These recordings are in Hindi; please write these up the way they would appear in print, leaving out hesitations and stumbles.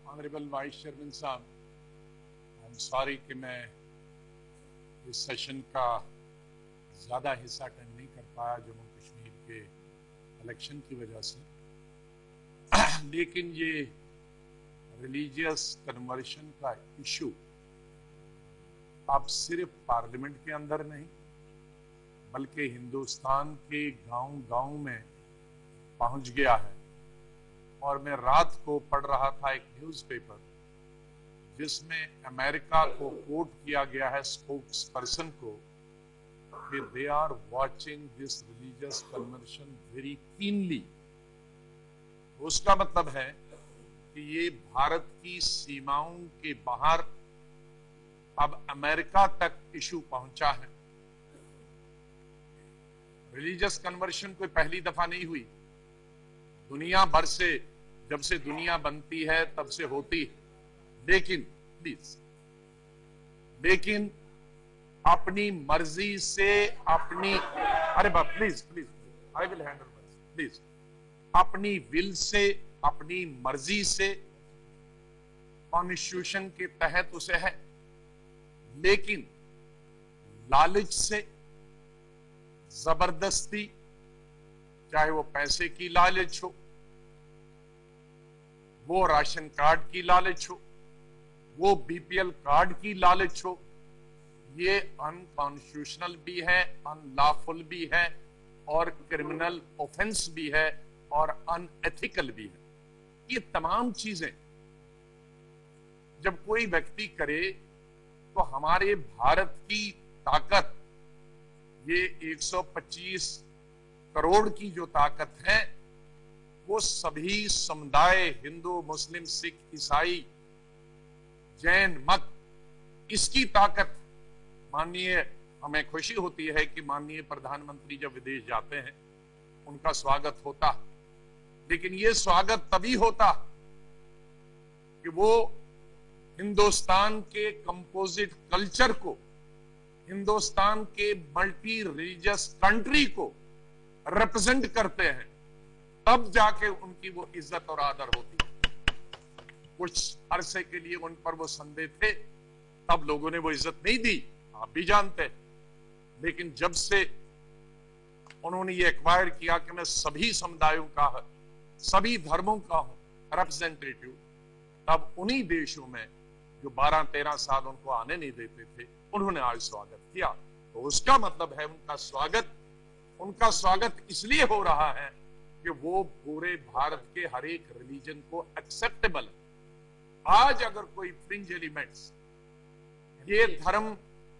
ऑनरेबल वाइस चेयरमैन साहब, आई एम सॉरी कि मैं इस सेशन का ज़्यादा हिस्सा अटेंड नहीं कर पाया जम्मू कश्मीर के इलेक्शन की वजह से। लेकिन ये रिलीजियस कन्वर्शन का इशू अब सिर्फ पार्लियामेंट के अंदर नहीं बल्कि हिंदुस्तान के गांव-गांव में पहुंच गया है। और मैं रात को पढ़ रहा था एक न्यूज़पेपर जिसमें अमेरिका को कोट किया गया है स्पोक्स पर्सन को कि they are watching this religious conversion very keenly. उसका मतलब है कि ये भारत की सीमाओं के बाहर अब अमेरिका तक इशू पहुंचा है। रिलीजियस कन्वर्शन कोई पहली दफा नहीं हुई, दुनिया भर से जब से दुनिया बनती है तब से होती है। लेकिन अपनी मर्जी से अपनी please I will handle please अपनी विल से अपनी मर्जी से कॉन्स्टिट्यूशन के तहत उसे है, लेकिन लालच से जबरदस्ती, चाहे वो पैसे की लालच हो, वो राशन कार्ड की लालच हो, वो बीपीएल कार्ड की लालच हो, ये अनकॉन्स्टिट्यूशनल भी है, अनलॉफुल भी है और क्रिमिनल ऑफेंस भी है और अनएथिकल भी है। ये तमाम चीजें जब कोई व्यक्ति करे तो हमारे भारत की ताकत, ये 125 करोड़ की जो ताकत है, वो सभी समुदाय, हिंदू, मुस्लिम, सिख, ईसाई, जैन मत, इसकी ताकत। माननीय, हमें खुशी होती है कि माननीय प्रधानमंत्री जब विदेश जाते हैं उनका स्वागत होता, लेकिन ये स्वागत तभी होता कि वो हिंदुस्तान के कंपोजिट कल्चर को, हिंदुस्तान के मल्टी रिलीजियस कंट्री को रिप्रेजेंट करते हैं, तब जाके उनकी वो इज्जत और आदर होती है। कुछ अरसे के लिए उन पर वो संदेह थे, तब लोगों ने वो इज्जत नहीं दी, आप भी जानते हैं। लेकिन जब से उन्होंने ये एक्वायर किया कि मैं सभी समुदायों का, सभी धर्मों का हूं रिप्रेजेंटेटिव, तब उन्हीं देशों में जो 12-13 साल उनको आने नहीं देते थे, उन्होंने आज स्वागत किया। तो उसका मतलब है उनका स्वागत इसलिए हो रहा है कि वो पूरे भारत के हर एक रिलीजन को एक्सेप्टेबल है। आज अगर कोई फ्रिंज एलिमेंट्स ये धर्म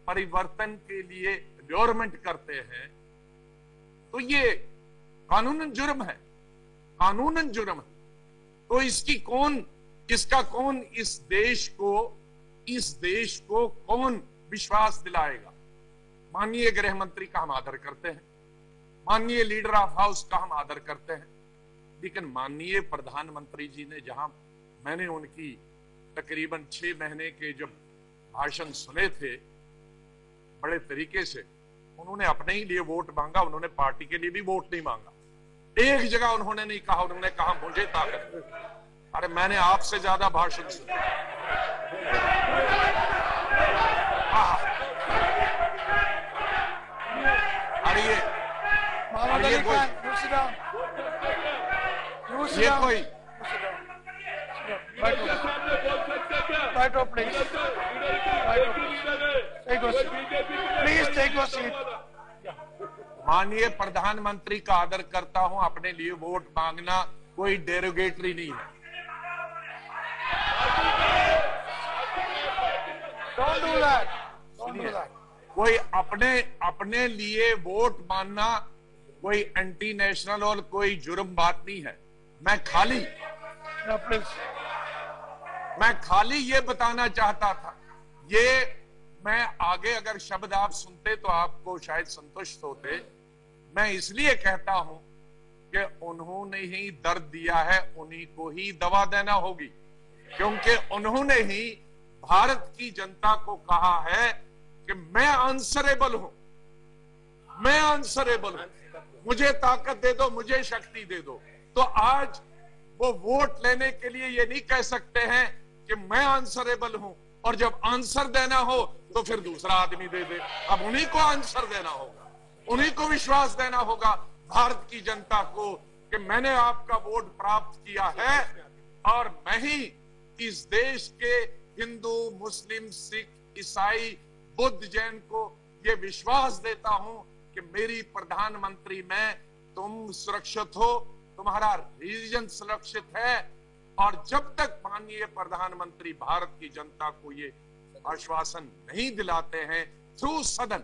परिवर्तन के लिए गवर्नमेंट करते हैं तो ये कानूनन जुर्म है, कानूनन जुर्म है। तो इसका कौन इस देश को कौन विश्वास दिलाएगा? माननीय गृह मंत्री का हम आदर करते हैं, माननीय लीडर ऑफ हाउस का हम आदर करते हैं, लेकिन माननीय प्रधानमंत्री जी ने, जहां मैंने उनकी तकरीबन 6 महीने के जब भाषण सुने थे, बड़े तरीके से उन्होंने अपने ही लिए वोट मांगा, उन्होंने पार्टी के लिए भी वोट नहीं मांगा। एक जगह उन्होंने नहीं कहा, उन्होंने कहा मुझे ताकत। अरे मैंने आपसे ज्यादा भाषण सुना। अरे ये कोई माननीय प्रधानमंत्री का आदर करता हूं, अपने लिए वोट मांगना कोई डेरोगेटरी नहीं है। Don't do that. कोई अपने लिए वोट मांगना कोई एंटी नेशनल और कोई जुर्म बात नहीं है। मैं खाली ये बताना चाहता था, मैं आगे अगर शब्द आप सुनते तो आपको शायद संतुष्ट होते। मैं इसलिए कहता हूं कि उन्होंने ही दर्द दिया है, उन्हीं को ही दवा देना होगी, क्योंकि उन्होंने ही भारत की जनता को कहा है कि मैं आंसरेबल हूं, मुझे ताकत दे दो, मुझे शक्ति दे दो। तो आज वो वोट लेने के लिए ये नहीं कह सकते हैं कि मैं आंसरेबल हूं, और जब आंसर देना हो तो फिर दूसरा आदमी दे दे। अब उन्हीं को आंसर देना होगा, उन्हीं को विश्वास देना होगा भारत की जनता को कि मैंने आपका वोट प्राप्त किया है और मैं ही इस देश के हिंदू, मुस्लिम, सिख, ईसाई, बुद्ध, जैन को यह विश्वास देता हूं कि मेरी प्रधानमंत्री में तुम सुरक्षित हो, तुम्हारा रीजन सुरक्षित है। और जब तक माननीय प्रधानमंत्री भारत की जनता को ये आश्वासन नहीं दिलाते हैं थ्रू सदन,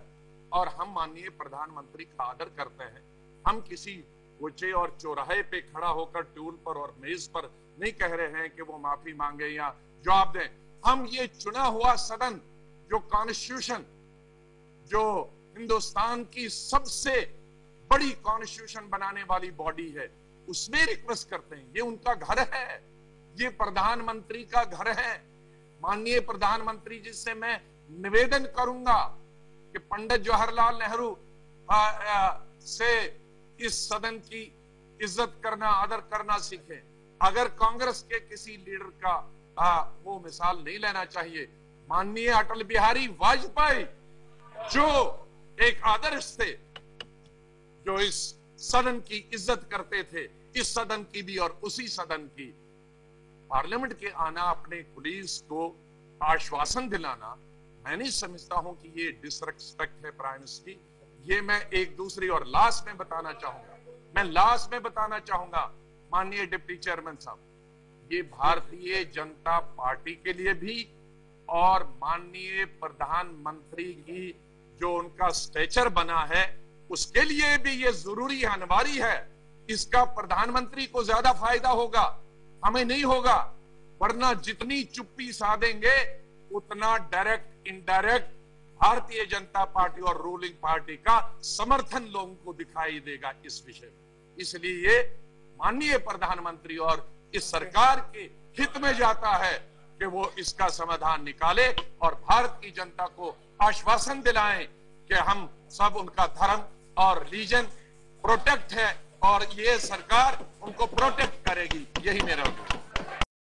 और हम माननीय प्रधानमंत्री का आदर करते हैं, हम किसी ऊंचे और चौराहे पे खड़ा होकर ट्यूल पर और मेज पर नहीं कह रहे हैं कि वो माफी मांगे या जवाब दें। हम ये चुना हुआ सदन, जो कॉन्स्टिट्यूशन, जो हिंदुस्तान की सबसे बड़ी कॉन्स्टिट्यूशन बनाने वाली बॉडी है, उसमें रिक्वेस्ट करते हैं। ये उनका घर है, ये प्रधानमंत्री का घर है। माननीय प्रधानमंत्री जी से मैं निवेदन करूंगा कि पंडित जवाहरलाल नेहरू से इस सदन की इज्जत करना, आदर करना सीखें। अगर कांग्रेस के किसी लीडर का वो मिसाल नहीं लेना चाहिए। माननीय अटल बिहारी वाजपेयी जो एक आदर्श थे, जो इस सदन की इज्जत करते थे, इस सदन की भी और उसी सदन की। पार्लियामेंट के आना, अपने कुलीग्स को आश्वासन दिलाना, मैं नहीं समझता हूं कि ये डिसरिस्पेक्ट है प्राइम मिनिस्टर की। ये मैं एक दूसरी और लास्ट में बताना चाहूंगा, माननीय डिप्टी चेयरमैन साहब, ये भारतीय जनता पार्टी के लिए भी और माननीय प्रधानमंत्री की जो उनका स्टेचर बना है उसके लिए भी ये जरूरी अनिवार्य है। इसका प्रधानमंत्री को ज्यादा फायदा होगा, हमें नहीं होगा। वरना जितनी चुप्पी साधेंगे उतना direct indirect Bharatiya Janata party और रूलिंग पार्टी का समर्थन लोगों को दिखाई देगा इस विषय में। इसलिए माननीय प्रधानमंत्री और इस सरकार के हित में जाता है कि वो इसका समाधान निकाले और भारत की जनता को आश्वासन दिलाएं कि हम सब उनका धर्म और रिलीजन प्रोटेक्ट है और ये सरकार उनको प्रोटेक्ट करेगी। यही मेरा उद्देश्य है।